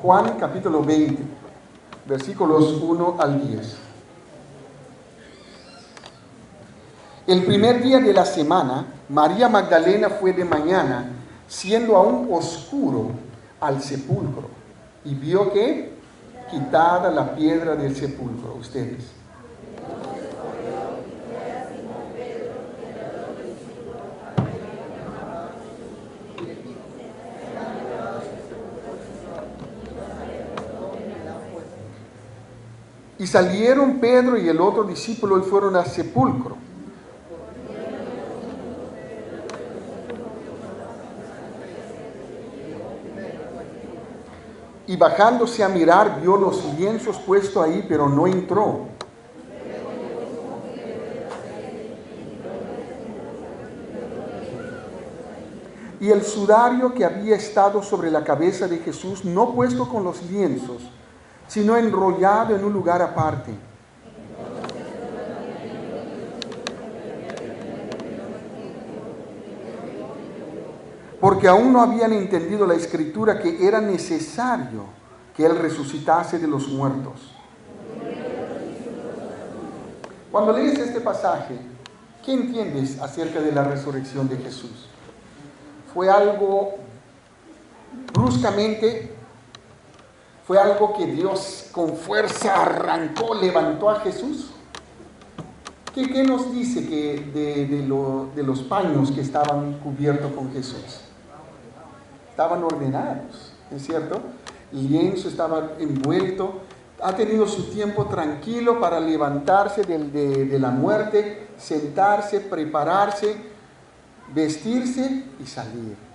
Juan capítulo 20, versículos 1 al 10. El primer día de la semana, María Magdalena fue de mañana, siendo aún oscuro, al sepulcro, y vio que quitada la piedra del sepulcro. Ustedes. Y salieron Pedro y el otro discípulo y fueron al sepulcro. Y bajándose a mirar, vio los lienzos puestos ahí, pero no entró. Y el sudario que había estado sobre la cabeza de Jesús, no puesto con los lienzos, sino enrollado en un lugar aparte. Porque aún no habían entendido la Escritura que era necesario que Él resucitase de los muertos. Cuando lees este pasaje, ¿qué entiendes acerca de la resurrección de Jesús? ¿Fue algo bruscamente? ¿Fue algo que Dios con fuerza arrancó, levantó a Jesús? ¿Qué nos dice de los paños que estaban cubiertos con Jesús? Estaban ordenados, ¿es cierto? El lienzo estaba envuelto. Ha tenido su tiempo tranquilo para levantarse de la muerte, sentarse, prepararse, vestirse y salir.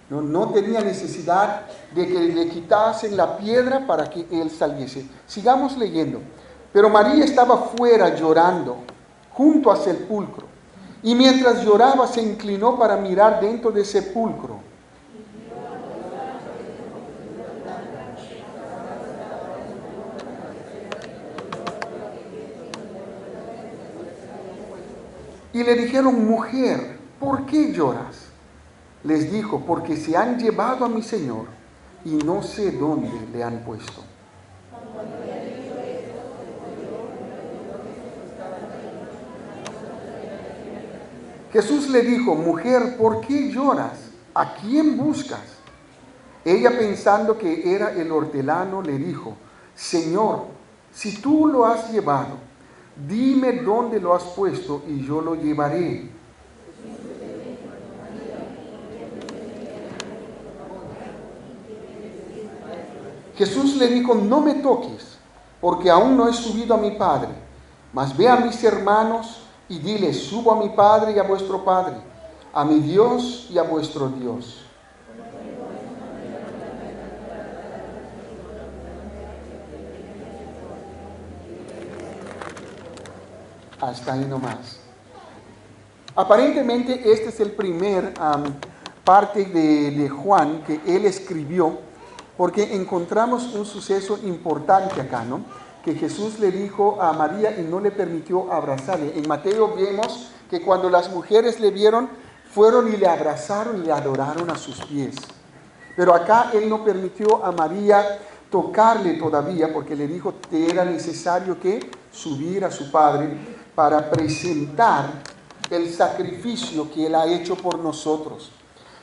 No tenía necesidad de que le quitasen la piedra para que él saliese. Sigamos leyendo. Pero María estaba fuera llorando, junto al sepulcro. Y mientras lloraba se inclinó para mirar dentro del sepulcro. Y le dijeron: mujer, ¿por qué lloras? Les dijo: porque se han llevado a mi Señor y no sé dónde le han puesto. Jesús le dijo: mujer, ¿por qué lloras? ¿A quién buscas? Ella, pensando que era el hortelano, le dijo: Señor, si tú lo has llevado, dime dónde lo has puesto y yo lo llevaré. Jesús le dijo: no me toques, porque aún no he subido a mi Padre, mas ve a mis hermanos y dile: subo a mi Padre y a vuestro Padre, a mi Dios y a vuestro Dios. Hasta ahí nomás. Aparentemente este es el primer parte de Juan que él escribió, porque encontramos un suceso importante acá, ¿no? Que Jesús le dijo a María y no le permitió abrazarle. En Mateo vemos que cuando las mujeres le vieron, fueron y le abrazaron y le adoraron a sus pies. Pero acá él no permitió a María tocarle todavía, porque le dijo que era necesario que subir a su Padre para presentar el sacrificio que Él ha hecho por nosotros.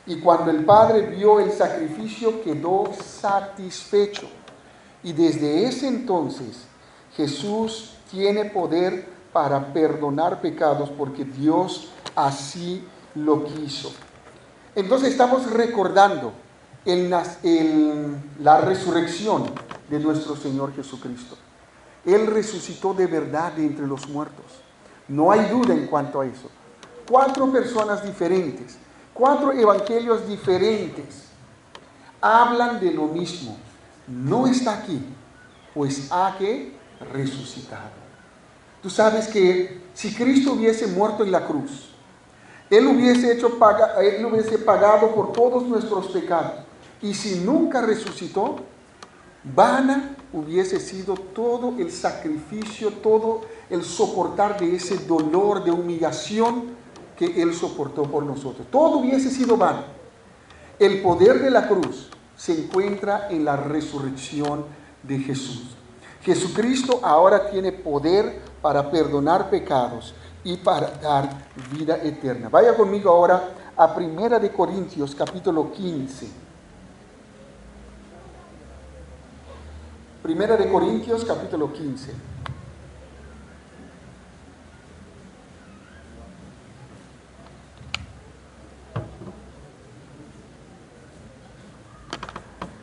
Y cuando el Padre vio el sacrificio, quedó satisfecho. Y desde ese entonces, Jesús tiene poder para perdonar pecados, porque Dios así lo quiso. Entonces estamos recordando la resurrección de nuestro Señor Jesucristo. Él resucitó de verdad de entre los muertos. No hay duda en cuanto a eso. 4 personas diferentes, 4 evangelios diferentes hablan de lo mismo. No está aquí, pues ha que resucitado. Tú sabes que si Cristo hubiese muerto en la cruz, Él hubiese pagado por todos nuestros pecados. Y si nunca resucitó, vana hubiese sido todo el sacrificio, todo el soportar de ese dolor, de humillación que Él soportó por nosotros. Todo hubiese sido vano. El poder de la cruz se encuentra en la resurrección de Jesús. Jesucristo ahora tiene poder para perdonar pecados y para dar vida eterna. Vaya conmigo ahora a 1 de Corintios capítulo 15. 1 de Corintios capítulo 15.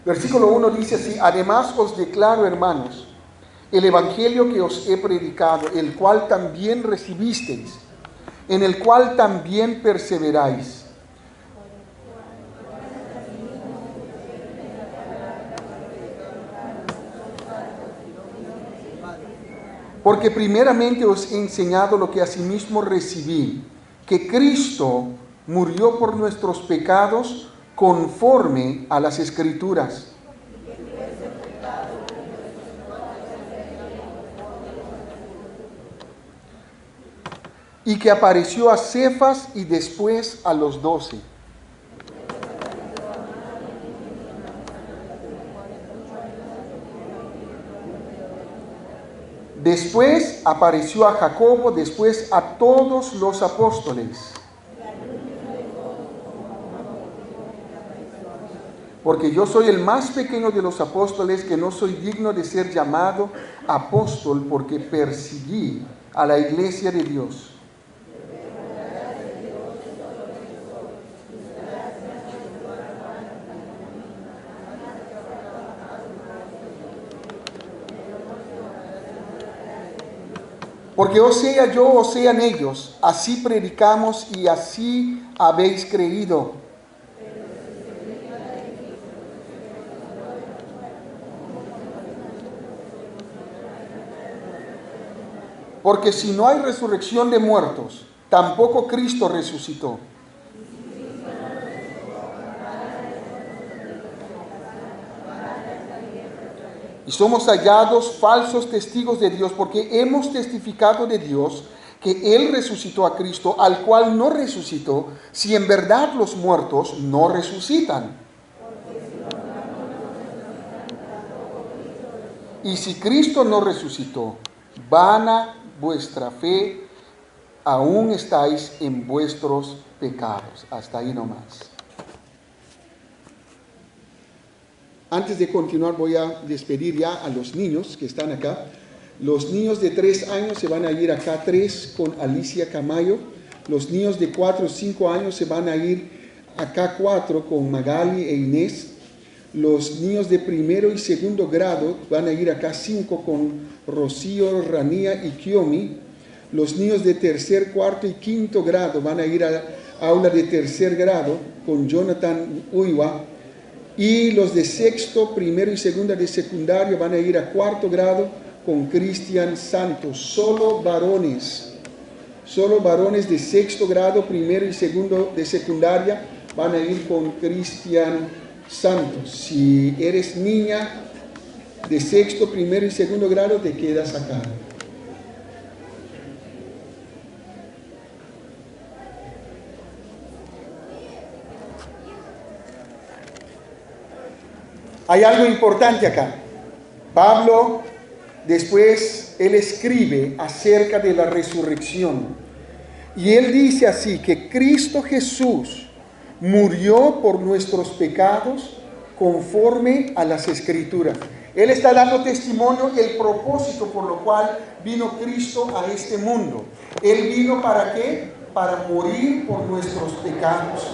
Versículo 1 dice así: además os declaro, hermanos, el evangelio que os he predicado, el cual también recibisteis, en el cual también perseveráis. Porque primeramente os he enseñado lo que asimismo recibí, que Cristo murió por nuestros pecados conforme a las Escrituras. Y que apareció a Cefas y después a los 12. Después apareció a Jacobo, después a todos los apóstoles. Porque yo soy el más pequeño de los apóstoles, que no soy digno de ser llamado apóstol, porque perseguí a la iglesia de Dios. Porque o sea yo o sean ellos, así predicamos y así habéis creído. Porque si no hay resurrección de muertos, tampoco Cristo resucitó. Y somos hallados falsos testigos de Dios, porque hemos testificado de Dios que Él resucitó a Cristo, al cual no resucitó, si en verdad los muertos no resucitan. Y si Cristo no resucitó, vana vuestra fe, aún estáis en vuestros pecados. Hasta ahí nomás. Antes de continuar voy a despedir ya a los niños que están acá. Los niños de 3 años se van a ir acá 3 con Alicia Camayo. Los niños de 4 o 5 años se van a ir acá 4 con Magali e Inés. Los niños de primero y segundo grado van a ir acá 5 con Rocío, Ranía y Kiomi. Los niños de tercer, cuarto y quinto grado van a ir a aula de tercer grado con Jonathan Uywa. Y los de sexto, primero y segunda de secundaria van a ir a cuarto grado con Cristian Santos. Solo varones de sexto grado, primero y segundo de secundaria van a ir con Cristian Santos. Si eres niña de sexto, primero y segundo grado, te quedas acá. Hay algo importante acá. Pablo, después, él escribe acerca de la resurrección. Y él dice así, que Cristo Jesús murió por nuestros pecados conforme a las Escrituras. Él está dando testimonio del propósito por lo cual vino Cristo a este mundo. Él vino ¿para qué? Para morir por nuestros pecados.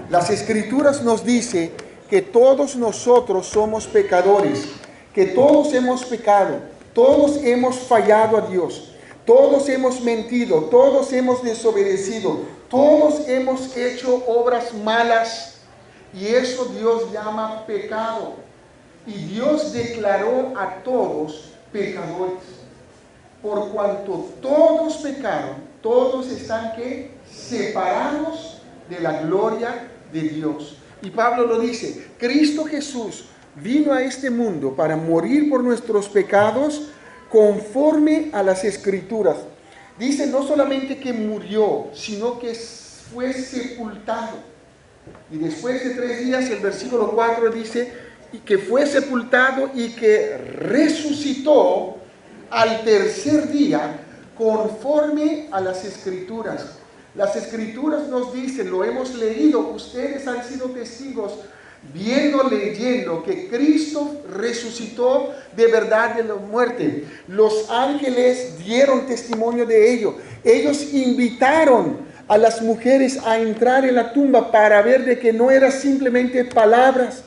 Las Escrituras nos dicen que todos nosotros somos pecadores, que todos hemos pecado, todos hemos fallado a Dios, todos hemos mentido, todos hemos desobedecido, todos hemos hecho obras malas, y eso Dios llama pecado. Y Dios declaró a todos pecadores. Por cuanto todos pecaron, todos están ¿qué? Separados de la gloria de Dios. Y Pablo lo dice, Cristo Jesús vino a este mundo para morir por nuestros pecados conforme a las Escrituras. Dice no solamente que murió, sino que fue sepultado. Y después de 3 días, el versículo 4 dice y que fue sepultado y que resucitó al tercer día conforme a las Escrituras. Las Escrituras nos dicen, lo hemos leído, ustedes han sido testigos, viendo, leyendo, que Cristo resucitó de verdad de la muerte. Los ángeles dieron testimonio de ello. Ellos invitaron a las mujeres a entrar en la tumba para ver de que no eran simplemente palabras.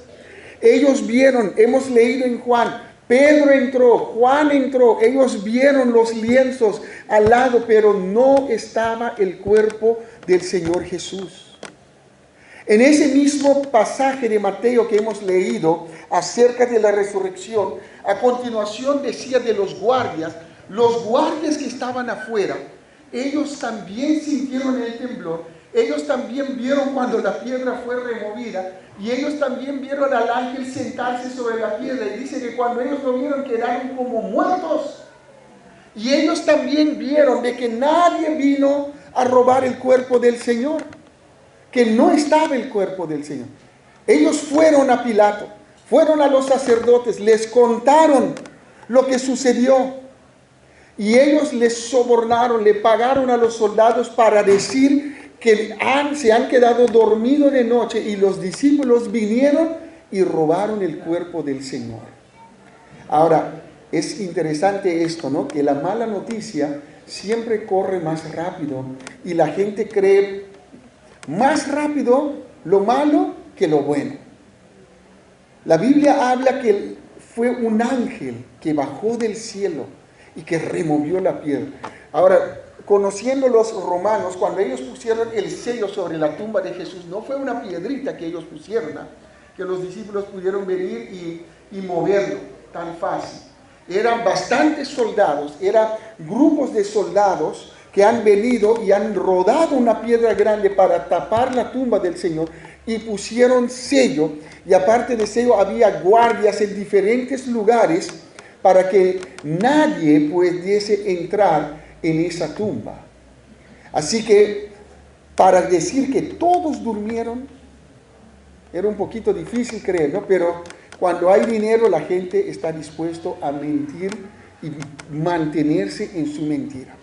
Ellos vieron, hemos leído en Juan, Pedro entró, Juan entró, ellos vieron los lienzos al lado, pero no estaba el cuerpo del Señor Jesús. En ese mismo pasaje de Mateo que hemos leído acerca de la resurrección, a continuación decía de los guardias que estaban afuera, ellos también sintieron el temblor, ellos también vieron cuando la piedra fue removida, y ellos también vieron al ángel sentarse sobre la piedra, y dice que cuando ellos lo vieron quedaron como muertos. Y ellos también vieron de que nadie vino a robar el cuerpo del Señor, que no estaba el cuerpo del Señor. Ellos fueron a Pilato, fueron a los sacerdotes, les contaron lo que sucedió, y ellos les sobornaron, le pagaron a los soldados para decir que se han quedado dormidos de noche, y los discípulos vinieron y robaron el cuerpo del Señor. Ahora, es interesante esto, ¿no? Que la mala noticia siempre corre más rápido, y la gente cree más rápido lo malo que lo bueno. La Biblia habla que fue un ángel que bajó del cielo y que removió la piedra. Ahora, conociendo los romanos, cuando ellos pusieron el sello sobre la tumba de Jesús, no fue una piedrita que ellos pusieron, ¿no? Que los discípulos pudieron venir y moverlo tan fácil. Eran bastantes soldados, eran grupos de soldados que han venido y han rodado una piedra grande para tapar la tumba del Señor, y pusieron sello, y aparte de sello había guardias en diferentes lugares para que nadie pudiese entrar en esa tumba. Así que para decir que todos durmieron era un poquito difícil creer, ¿no? Pero cuando hay dinero, la gente está dispuesto a mentir y mantenerse en su mentira.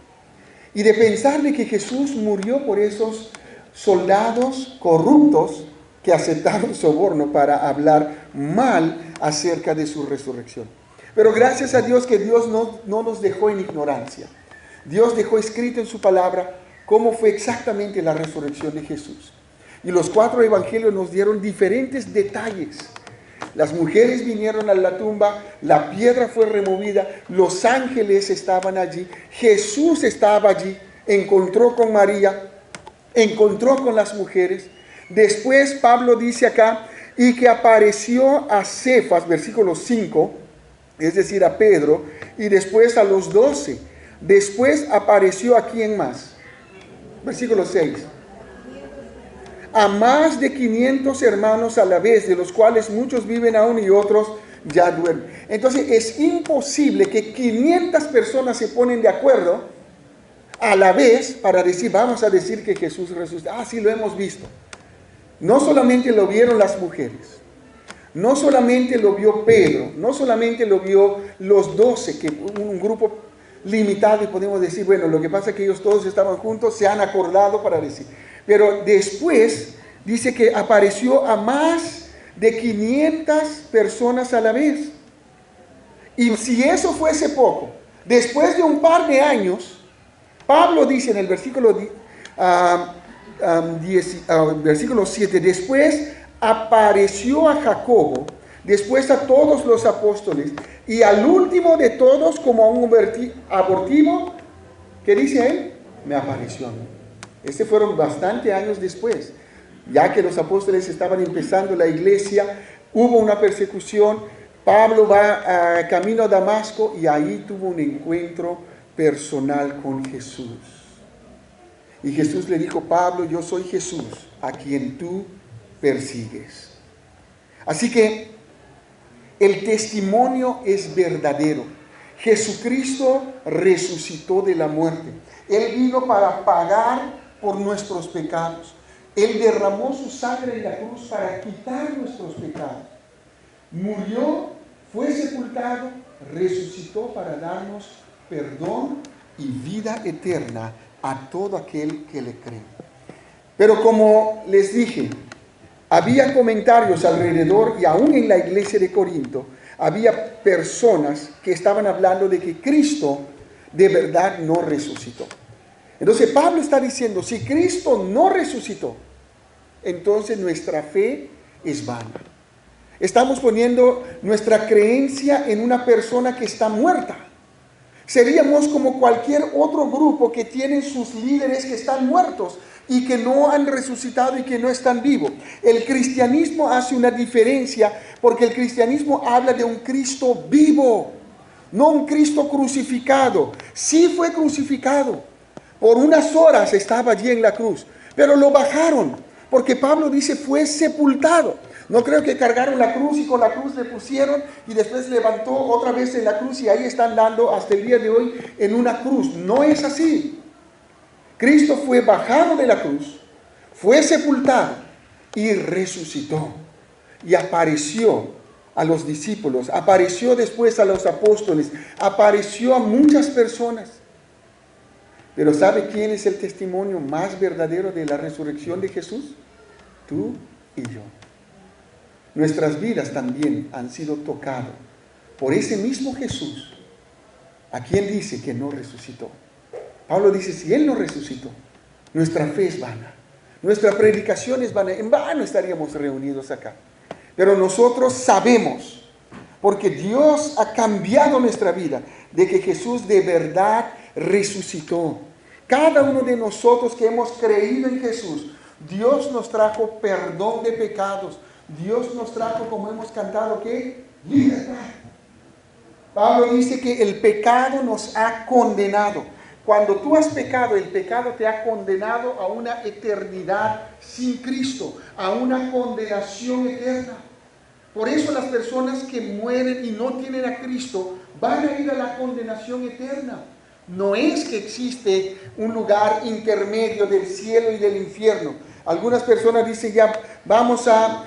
Y de pensar de que Jesús murió por esos soldados corruptos que aceptaron soborno para hablar mal acerca de su resurrección. Pero gracias a Dios que Dios no nos dejó en ignorancia. Dios dejó escrito en su palabra cómo fue exactamente la resurrección de Jesús. Y los 4 evangelios nos dieron diferentes detalles. Las mujeres vinieron a la tumba, la piedra fue removida, los ángeles estaban allí, Jesús estaba allí, encontró con María, encontró con las mujeres. Después Pablo dice acá, y que apareció a Cefas, versículo 5, es decir, a Pedro, y después a los 12. Después apareció a quién más. Versículo 6. A más de 500 hermanos a la vez, de los cuales muchos viven aún y otros ya duermen. Entonces es imposible que 500 personas se ponen de acuerdo a la vez para decir, vamos a decir que Jesús resucitó. Ah, sí, lo hemos visto. No solamente lo vieron las mujeres, no solamente lo vio Pedro, no solamente lo vio los 12, que un grupo limitado, y podemos decir, bueno, lo que pasa es que ellos todos estaban juntos, se han acordado para decir. Pero después dice que apareció a más de 500 personas a la vez. Y si eso fuese poco, después de un par de años, Pablo dice en el versículo 7, después apareció a Jacobo, después a todos los apóstoles, y al último de todos, como a un abortivo, ¿qué dice él? Me apareció a mí. Fueron bastante años después, ya que los apóstoles estaban empezando la iglesia, hubo una persecución, Pablo va camino a Damasco, y ahí tuvo un encuentro personal con Jesús. Y Jesús le dijo, Pablo, yo soy Jesús, a quien tú persigues. Así que el testimonio es verdadero. Jesucristo resucitó de la muerte. Él vino para pagar por nuestros pecados. Él derramó su sangre en la cruz para quitar nuestros pecados. murió, fue sepultado, resucitó para darnos perdón y vida eterna a todo aquel que le cree. Pero como les dije, había comentarios alrededor y aún en la iglesia de Corinto, había personas que estaban hablando de que Cristo de verdad no resucitó. Entonces Pablo está diciendo, si Cristo no resucitó, entonces nuestra fe es vana. Estamos poniendo nuestra creencia en una persona que está muerta. Seríamos como cualquier otro grupo que tienen sus líderes que están muertos y que no han resucitado y que no están vivos. El cristianismo hace una diferencia porque el cristianismo habla de un Cristo vivo, no un Cristo crucificado. Sí fue crucificado, por unas horas estaba allí en la cruz, pero lo bajaron, porque Pablo dice fue sepultado. No creo que cargaron la cruz y con la cruz le pusieron y después levantó otra vez en la cruz y ahí están dando hasta el día de hoy en una cruz. No es así. Cristo fue bajado de la cruz, fue sepultado y resucitó. Y apareció a los discípulos, apareció después a los apóstoles, apareció a muchas personas. Pero ¿sabe quién es el testimonio más verdadero de la resurrección de Jesús? Tú y yo. Nuestras vidas también han sido tocadas por ese mismo Jesús, a quien dice que no resucitó. Pablo dice, si Él no resucitó, nuestra fe es vana, nuestra predicación es vana, en vano estaríamos reunidos acá. Pero nosotros sabemos, porque Dios ha cambiado nuestra vida, de que Jesús de verdad resucitó. Cada uno de nosotros que hemos creído en Jesús, Dios nos trajo perdón de pecados. Dios nos trajo, como hemos cantado, ¿qué? Libertad. Pablo dice que el pecado nos ha condenado. Cuando tú has pecado, el pecado te ha condenado a una eternidad sin Cristo, a una condenación eterna. Por eso las personas que mueren y no tienen a Cristo van a ir a la condenación eterna. No es que existe un lugar intermedio del cielo y del infierno. Algunas personas dicen ya vamos a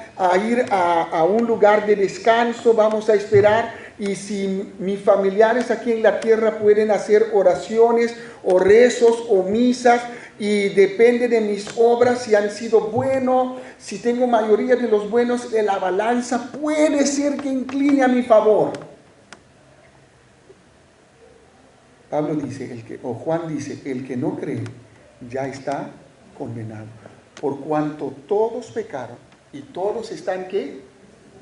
ir a un lugar de descanso, vamos a esperar y si mis familiares aquí en la tierra pueden hacer oraciones o rezos o misas y depende de mis obras si han sido buenos, si tengo mayoría de los buenos, la balanza puede ser que incline a mi favor. Pablo dice, Juan dice, el que no cree ya está condenado, por cuanto todos pecaron y todos están ¿qué?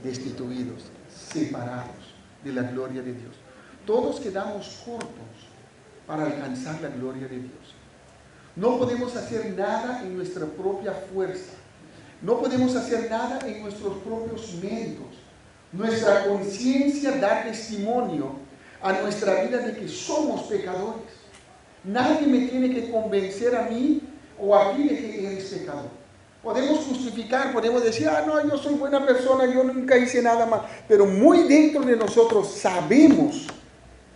Destituidos, separados de la gloria de Dios. Todos quedamos cortos para alcanzar la gloria de Dios. No podemos hacer nada en nuestra propia fuerza. No podemos hacer nada en nuestros propios méritos. Nuestra conciencia da testimonio a nuestra vida de que somos pecadores. Nadie me tiene que convencer a mí o a ti de que eres pecador. Podemos justificar, podemos decir, no, yo soy buena persona, yo nunca hice nada mal. Pero muy dentro de nosotros sabemos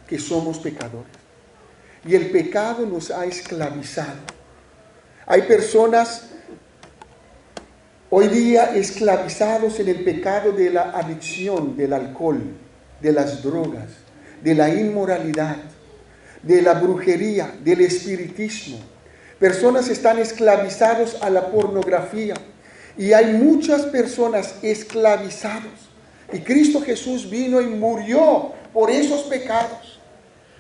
que somos pecadores. Y el pecado nos ha esclavizado. Hay personas hoy día esclavizados en el pecado de la adicción, del alcohol, de las drogas, de la inmoralidad, de la brujería, del espiritismo. Personas están esclavizados a la pornografía y hay muchas personas esclavizados. Y Cristo Jesús vino y murió por esos pecados,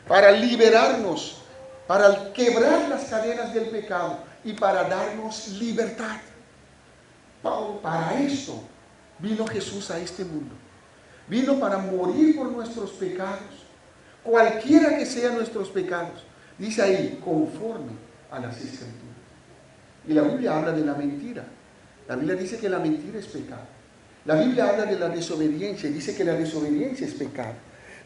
para liberarnos, para quebrar las cadenas del pecado y para darnos libertad. Para esto vino Jesús a este mundo. Vino para morir por nuestros pecados, cualquiera que sean nuestros pecados. Dice ahí, conforme a las Escrituras. Y la Biblia habla de la mentira. La Biblia dice que la mentira es pecado. La Biblia habla de la desobediencia y dice que la desobediencia es pecado.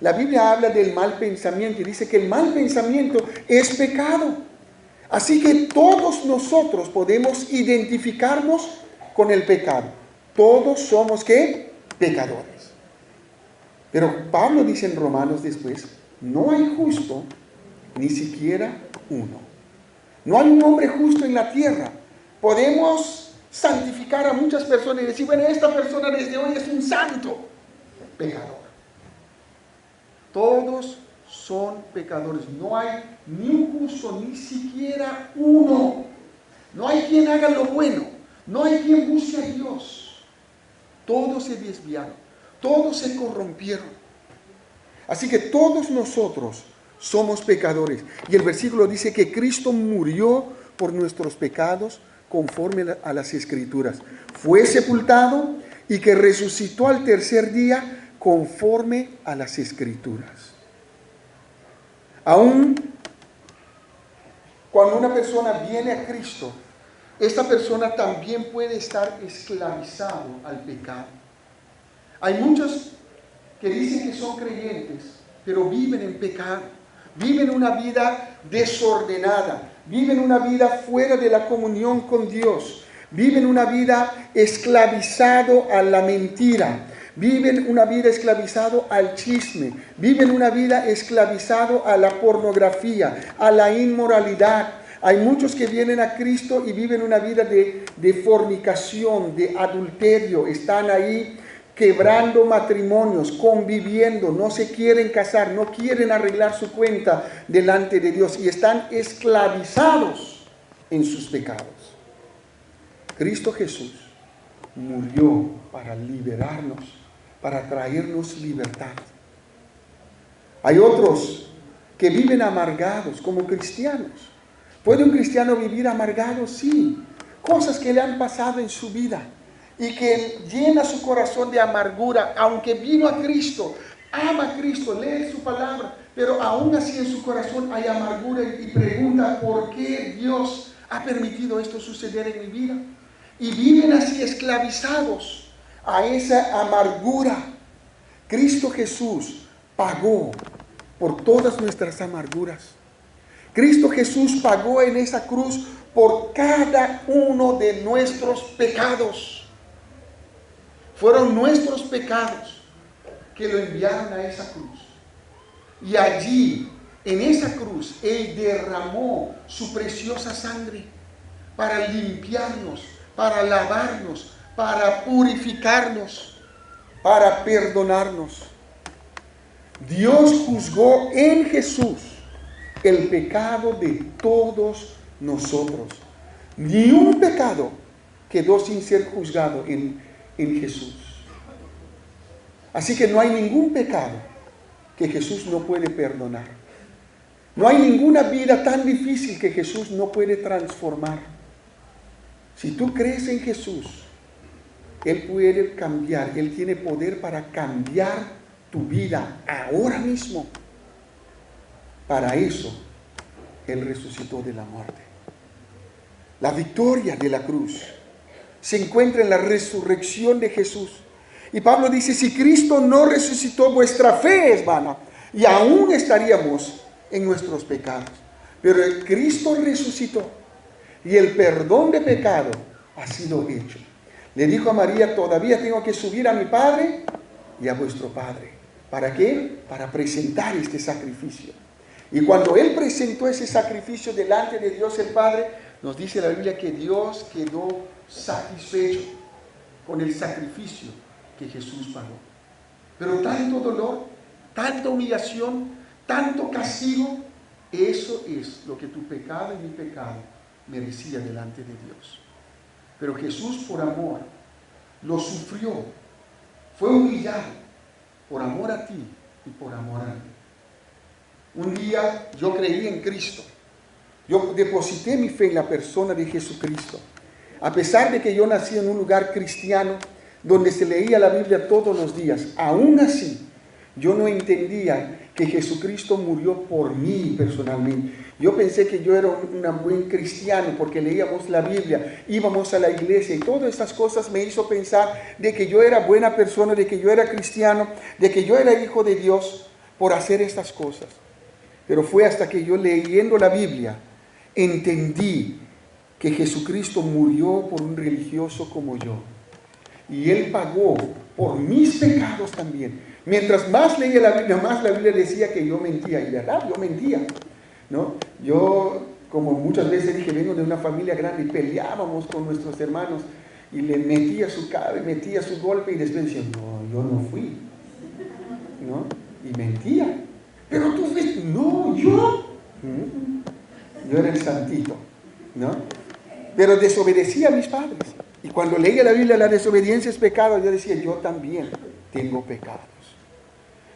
La Biblia habla del mal pensamiento y dice que el mal pensamiento es pecado. Así que todos nosotros podemos identificarnos con el pecado. Todos somos ¿qué? Pecadores. Pero Pablo dice en Romanos después, no hay justo ni siquiera uno. No hay un hombre justo en la tierra. Podemos santificar a muchas personas y decir, bueno, esta persona desde hoy es un santo. pecador. Todos son pecadores. No hay ni un justo, ni siquiera uno. No hay quien haga lo bueno. No hay quien busque a Dios. Todos se desviaron. Todos se corrompieron. Así que todos nosotros somos pecadores. Y el versículo dice que Cristo murió por nuestros pecados conforme a las Escrituras. Fue sepultado y que resucitó al tercer día conforme a las Escrituras. Aún cuando una persona viene a Cristo, esta persona también puede estar esclavizado al pecado. Hay muchos que dicen que son creyentes, pero viven en pecado. Viven una vida desordenada. Viven una vida fuera de la comunión con Dios. Viven una vida esclavizado a la mentira. Viven una vida esclavizado al chisme. Viven una vida esclavizado a la pornografía, a la inmoralidad. Hay muchos que vienen a Cristo y viven una vida de fornicación, de adulterio. Están ahí quebrando matrimonios, conviviendo, no se quieren casar, no quieren arreglar su cuenta delante de Dios y están esclavizados en sus pecados. Cristo Jesús murió para liberarnos, para traernos libertad. Hay otros que viven amargados como cristianos. ¿Puede un cristiano vivir amargado? Sí. Cosas que le han pasado en su vida y que llena su corazón de amargura, aunque vino a Cristo, ama a Cristo, lee su palabra, pero aún así en su corazón hay amargura y pregunta, ¿por qué Dios ha permitido esto suceder en mi vida? Y viven así esclavizados a esa amargura. Cristo Jesús pagó por todas nuestras amarguras. Cristo Jesús pagó en esa cruz por cada uno de nuestros pecados. Fueron nuestros pecados que lo enviaron a esa cruz. Y allí, en esa cruz, Él derramó su preciosa sangre para limpiarnos, para lavarnos, para purificarnos, para perdonarnos. Dios juzgó en Jesús el pecado de todos nosotros. Ni un pecado quedó sin ser juzgado en Jesús. Así que no hay ningún pecado que Jesús no puede perdonar. No hay ninguna vida tan difícil que Jesús no puede transformar. Si tú crees en Jesús, Él puede cambiar. Él tiene poder para cambiar tu vida ahora mismo. Para eso, Él resucitó de la muerte. La victoria de la cruz se encuentra en la resurrección de Jesús. Y Pablo dice, si Cristo no resucitó, vuestra fe es vana. Y aún estaríamos en nuestros pecados. Pero Cristo resucitó. Y el perdón de pecado ha sido hecho. Le dijo a María, todavía tengo que subir a mi Padre y a vuestro Padre. ¿Para qué? Para presentar este sacrificio. Y cuando Él presentó ese sacrificio delante de Dios el Padre, nos dice la Biblia que Dios quedó satisfecho con el sacrificio que Jesús pagó. Pero tanto dolor, tanta humillación, tanto castigo, eso es lo que tu pecado y mi pecado merecía delante de Dios. Pero Jesús por amor lo sufrió, fue humillado por amor a ti y por amor a mí. Un día yo creí en Cristo. Yo deposité mi fe en la persona de Jesucristo. A pesar de que yo nací en un lugar cristiano donde se leía la Biblia todos los días, aún así yo no entendía que Jesucristo murió por mí personalmente. Yo pensé que yo era un buen cristiano porque leíamos la Biblia, íbamos a la iglesia y todas estas cosas me hizo pensar de que yo era buena persona, de que yo era cristiano, de que yo era hijo de Dios por hacer estas cosas. Pero fue hasta que yo leyendo la Biblia entendí que Jesucristo murió por un religioso como yo. Y Él pagó por mis pecados también. Mientras más leía la Biblia, más la Biblia decía que yo mentía. Y verdad, yo mentía, ¿no? Yo, como muchas veces dije, vengo de una familia grande y peleábamos con nuestros hermanos. Y le metía su golpe y después decía, no, yo no fui. ¿no? Y mentía. Pero tú fuiste, no, yo. Yo era el santito, ¿no? Pero desobedecía a mis padres. Y cuando leía la Biblia, la desobediencia es pecado, yo decía, yo también tengo pecados.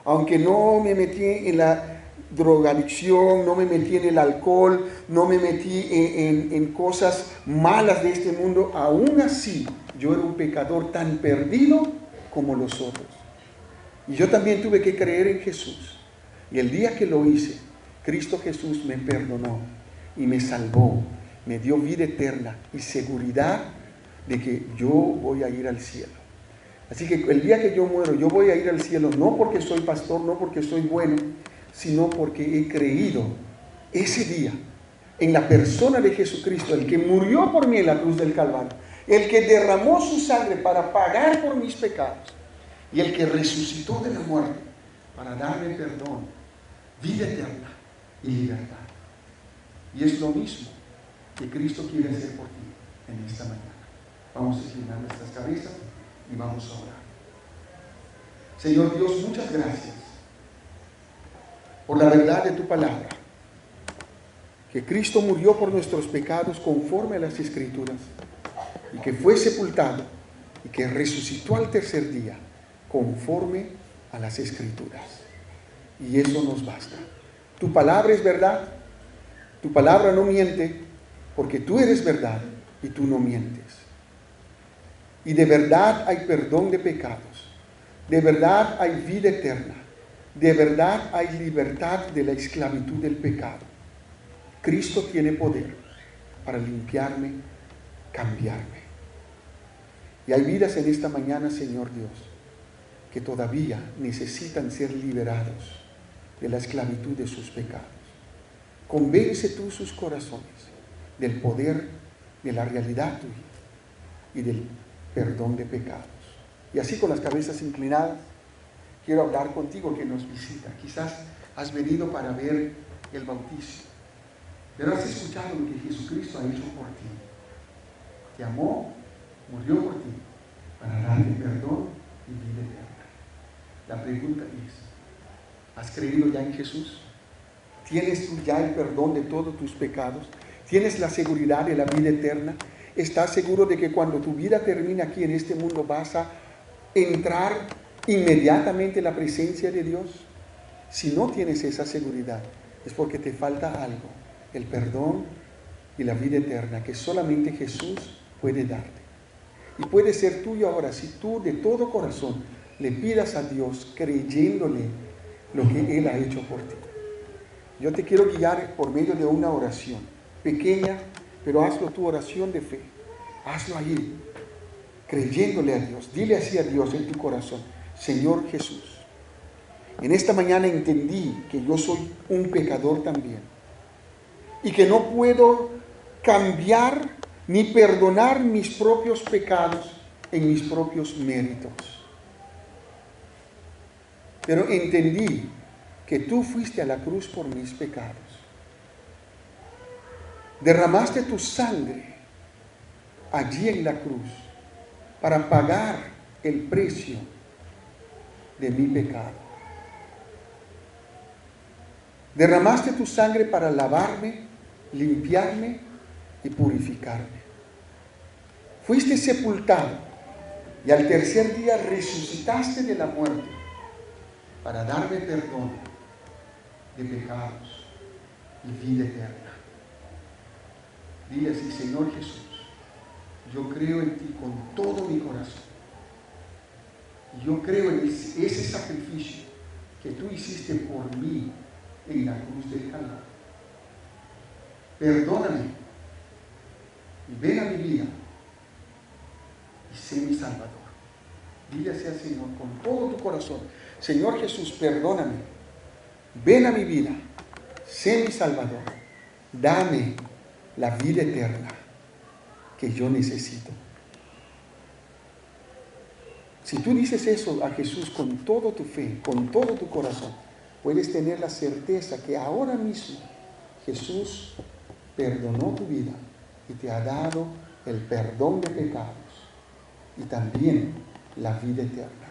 Aunque no me metí en la drogadicción, no me metí en el alcohol, no me metí en cosas malas de este mundo, aún así yo era un pecador tan perdido como los otros. Y yo también tuve que creer en Jesús. Y el día que lo hice, Cristo Jesús me perdonó y me salvó, me dio vida eterna y seguridad de que yo voy a ir al cielo. Así que el día que yo muero, yo voy a ir al cielo, no porque soy pastor, no porque soy bueno, sino porque he creído ese día en la persona de Jesucristo, el que murió por mí en la cruz del Calvario, el que derramó su sangre para pagar por mis pecados y el que resucitó de la muerte para darme perdón, vida eterna y libertad. Y es lo mismo que Cristo quiere hacer por ti en esta mañana. Vamos a inclinar nuestras cabezas y vamos a orar. Señor Dios, muchas gracias por la verdad de tu palabra, que Cristo murió por nuestros pecados conforme a las Escrituras, y que fue sepultado y que resucitó al tercer día conforme a las Escrituras. Y eso nos basta. Tu palabra es verdad, tu palabra no miente, porque tú eres verdad y tú no mientes. Y de verdad hay perdón de pecados, de verdad hay vida eterna, de verdad hay libertad de la esclavitud del pecado. Cristo tiene poder para limpiarme, cambiarme. Y hay vidas en esta mañana, Señor Dios, que todavía necesitan ser liberados de la esclavitud de sus pecados. Convence tú sus corazones del poder, de la realidad tuya y del perdón de pecados. Y así, con las cabezas inclinadas, quiero hablar contigo que nos visita. Quizás has venido para ver el bautismo, pero has escuchado lo que Jesucristo ha hecho por ti. Te amó, murió por ti, para darte perdón y vida eterna. La pregunta es, ¿has creído ya en Jesús? ¿Tienes tú ya el perdón de todos tus pecados? ¿Tienes la seguridad de la vida eterna? ¿Estás seguro de que cuando tu vida termine aquí en este mundo vas a entrar inmediatamente en la presencia de Dios? Si no tienes esa seguridad, es porque te falta algo, el perdón y la vida eterna que solamente Jesús puede darte. Y puede ser tuyo ahora si tú de todo corazón le pidas a Dios creyéndole lo que Él ha hecho por ti. Yo te quiero guiar por medio de una oración pequeña, pero hazlo tu oración de fe. Hazlo ahí, creyéndole a Dios. Dile así a Dios en tu corazón: Señor Jesús, en esta mañana entendí que yo soy un pecador también y que no puedo cambiar ni perdonar mis propios pecados en mis propios méritos. Pero entendí que tú fuiste a la cruz por mis pecados. Derramaste tu sangre allí en la cruz para pagar el precio de mi pecado. Derramaste tu sangre para lavarme, limpiarme y purificarme. Fuiste sepultado y al tercer día resucitaste de la muerte para darme perdón de pecados y vida eterna. Dile así: Señor Jesús, yo creo en ti con todo mi corazón. Y yo creo en ese sacrificio que tú hiciste por mí en la cruz del Calvario. Perdóname y ven a mi vida y sé mi Salvador. Dile así al Señor con todo tu corazón: Señor Jesús, perdóname, ven a mi vida, sé mi Salvador, dame la vida eterna que yo necesito. Si tú dices eso a Jesús con toda tu fe, con todo tu corazón, puedes tener la certeza que ahora mismo Jesús perdonó tu vida y te ha dado el perdón de pecados y también la vida eterna.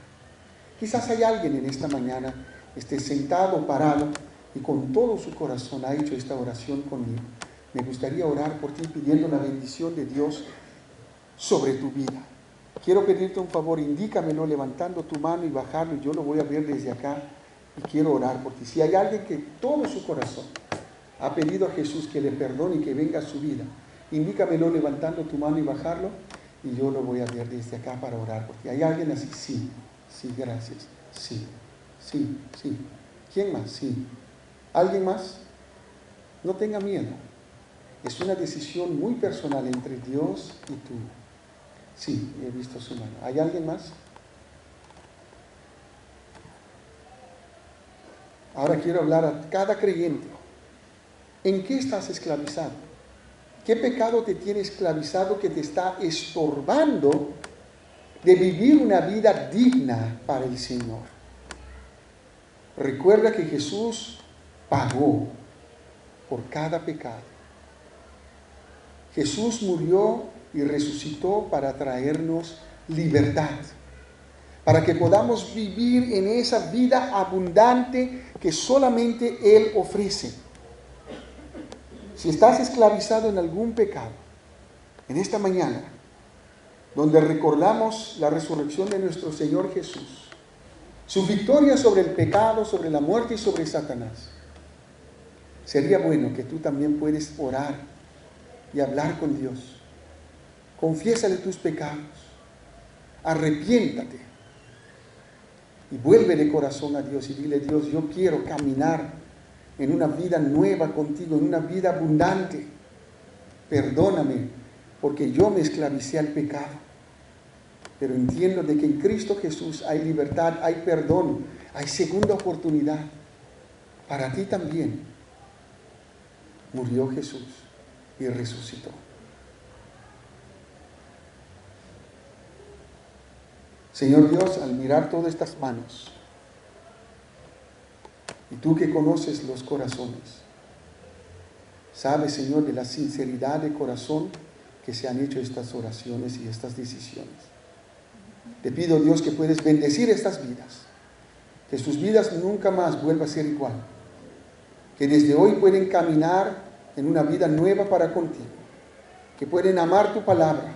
Quizás hay alguien en esta mañana esté sentado o parado y con todo su corazón ha hecho esta oración conmigo, me gustaría orar por ti pidiendo la bendición de Dios sobre tu vida. Quiero pedirte un favor, indícamelo levantando tu mano y bajarlo, y yo lo voy a ver desde acá y quiero orar por ti. Si hay alguien que todo su corazón ha pedido a Jesús que le perdone y que venga a su vida, indícamelo levantando tu mano y bajarlo, y yo lo voy a ver desde acá para orar por ti. ¿Hay alguien así? Sí, sí, gracias. Sí, sí, sí. ¿Quién más? Sí. ¿Alguien más? No tenga miedo. Es una decisión muy personal entre Dios y tú. Sí, he visto su mano. ¿Hay alguien más? Ahora quiero hablar a cada creyente. ¿En qué estás esclavizado? ¿Qué pecado te tiene esclavizado que te está estorbando de vivir una vida digna para el Señor? Recuerda que Jesús pagó por cada pecado. Jesús murió y resucitó para traernos libertad, para que podamos vivir en esa vida abundante que solamente Él ofrece. Si estás esclavizado en algún pecado, en esta mañana, donde recordamos la resurrección de nuestro Señor Jesús, su victoria sobre el pecado, sobre la muerte y sobre Satanás, sería bueno que tú también puedes orar y hablar con Dios. Confiésale tus pecados, arrepiéntate y vuelve de corazón a Dios y dile: Dios, yo quiero caminar en una vida nueva contigo, en una vida abundante. Perdóname porque yo me esclavicé al pecado, pero entiendo de que en Cristo Jesús hay libertad, hay perdón, hay segunda oportunidad. Para ti también murió Jesús y resucitó. Señor Dios, al mirar todas estas manos, y tú que conoces los corazones, sabes, Señor, de la sinceridad de corazón que se han hecho estas oraciones y estas decisiones. Te pido, Dios, que puedes bendecir estas vidas, que sus vidas nunca más vuelvan a ser igual, que desde hoy pueden caminar en una vida nueva para contigo, que pueden amar tu palabra,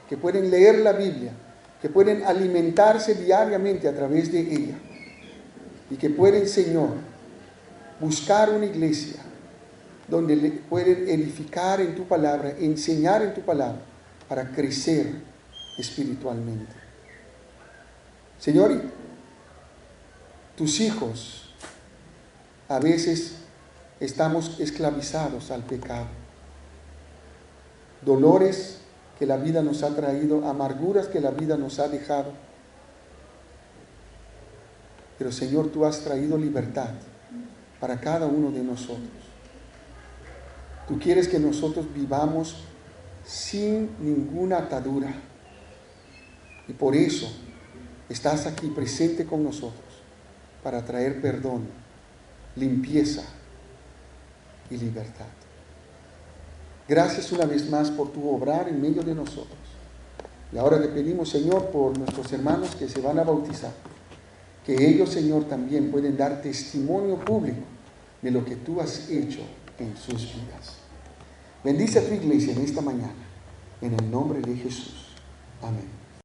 que pueden leer la Biblia, que pueden alimentarse diariamente a través de ella, y que pueden, Señor, buscar una iglesia donde pueden edificar en tu palabra, enseñar en tu palabra, para crecer espiritualmente. Señor, tus hijos a veces estamos esclavizados al pecado. Dolores que la vida nos ha traído, amarguras que la vida nos ha dejado. Pero Señor, tú has traído libertad para cada uno de nosotros. Tú quieres que nosotros vivamos sin ninguna atadura. Y por eso estás aquí presente con nosotros para traer perdón, limpieza y libertad. Gracias una vez más por tu obrar en medio de nosotros. Y ahora le pedimos, Señor, por nuestros hermanos que se van a bautizar, que ellos, Señor, también pueden dar testimonio público de lo que tú has hecho en sus vidas. Bendice a tu iglesia en esta mañana, en el nombre de Jesús. Amén.